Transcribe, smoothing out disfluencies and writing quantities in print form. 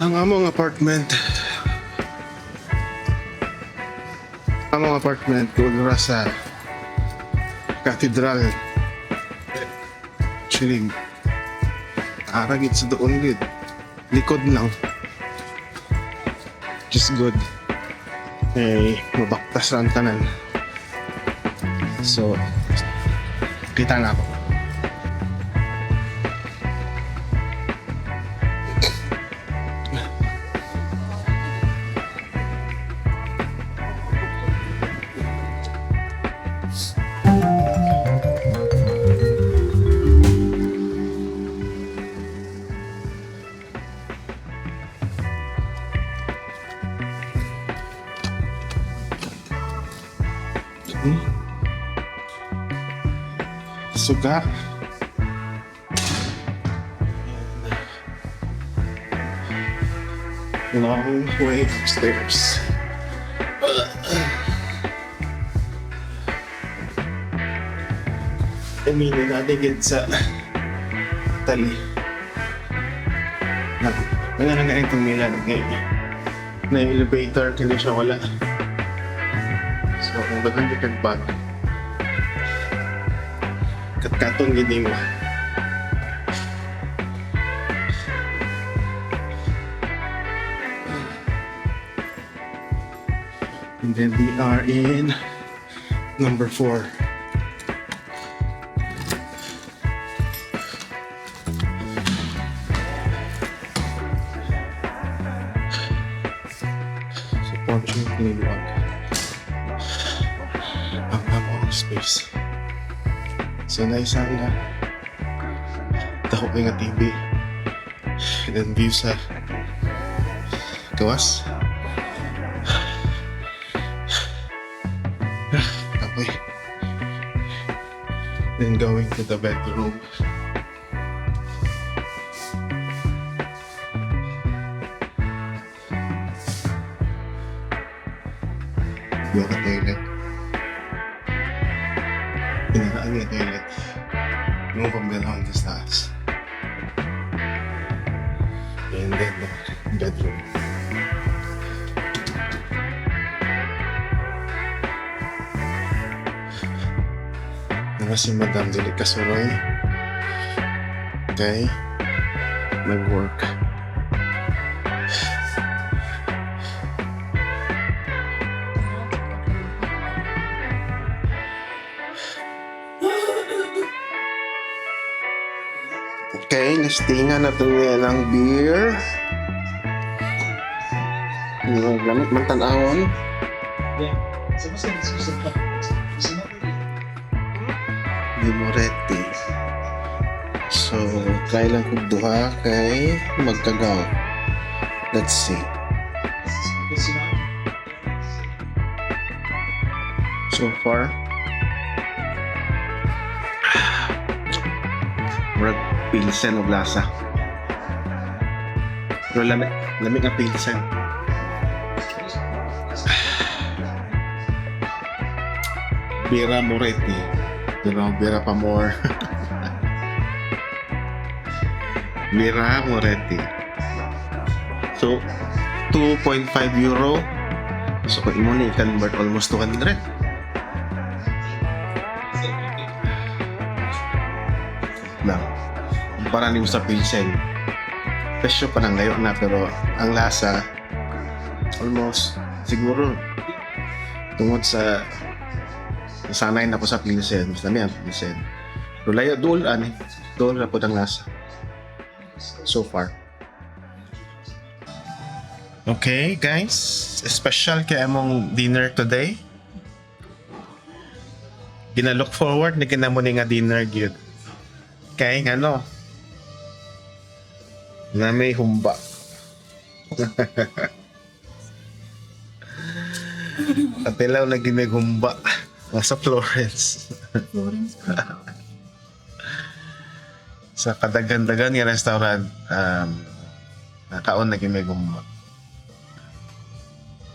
Ang among apartment kulra sa Cathedral. Actually, aragit sa doon gid. Likod lang. Just good. Eh, mabaktas ang tanan. So, kita na ako. Suga. Long way upstairs. Aminin natin sa tali. Wala na nga itong nila na elevator, hindi siya wala. So, kung bagang dikagbag, katong gini mo. And then we are in number 4. So, fortunately, ang among space. So, naisang taho nga TV. And then view sa gawas. Okay. Then going to the bedroom. Yung toilet. Pinaraan yung toilet. Yung paggalawang sa taas. And then the bedroom. Naman si Madam Dili Kasuroy. Okay. Nag-work. Okay, listingan na ito ng beer. Gamit man tanawon. Di Moretti. So, try lang kong duha kay magkagaw. Let's see. So far, murag pilsen o lasa. Pero lamig ang pilsen. Bira Moretti. Pero bira pa more. Bira Moretti. So, 2.5 euro. So, kung imo na i-convert almost 200. Lang. Kumpara niyo sa pilsen. Presyo pa na ngayon na, pero ang lasa almost siguro tungod sa sanay na po sa pilsen. Mas dami ang pilsen. Pero layo doon na po ang lasa. So far. Okay guys, special kay among dinner today. Gina-look forward na kinamuni nga dinner gyud. Kay ano? Na may humba. Atilaw na ginaghumba. Nasa Florence. Sa kadagan-dagan nga restaurant, nakaon na ginaghumba.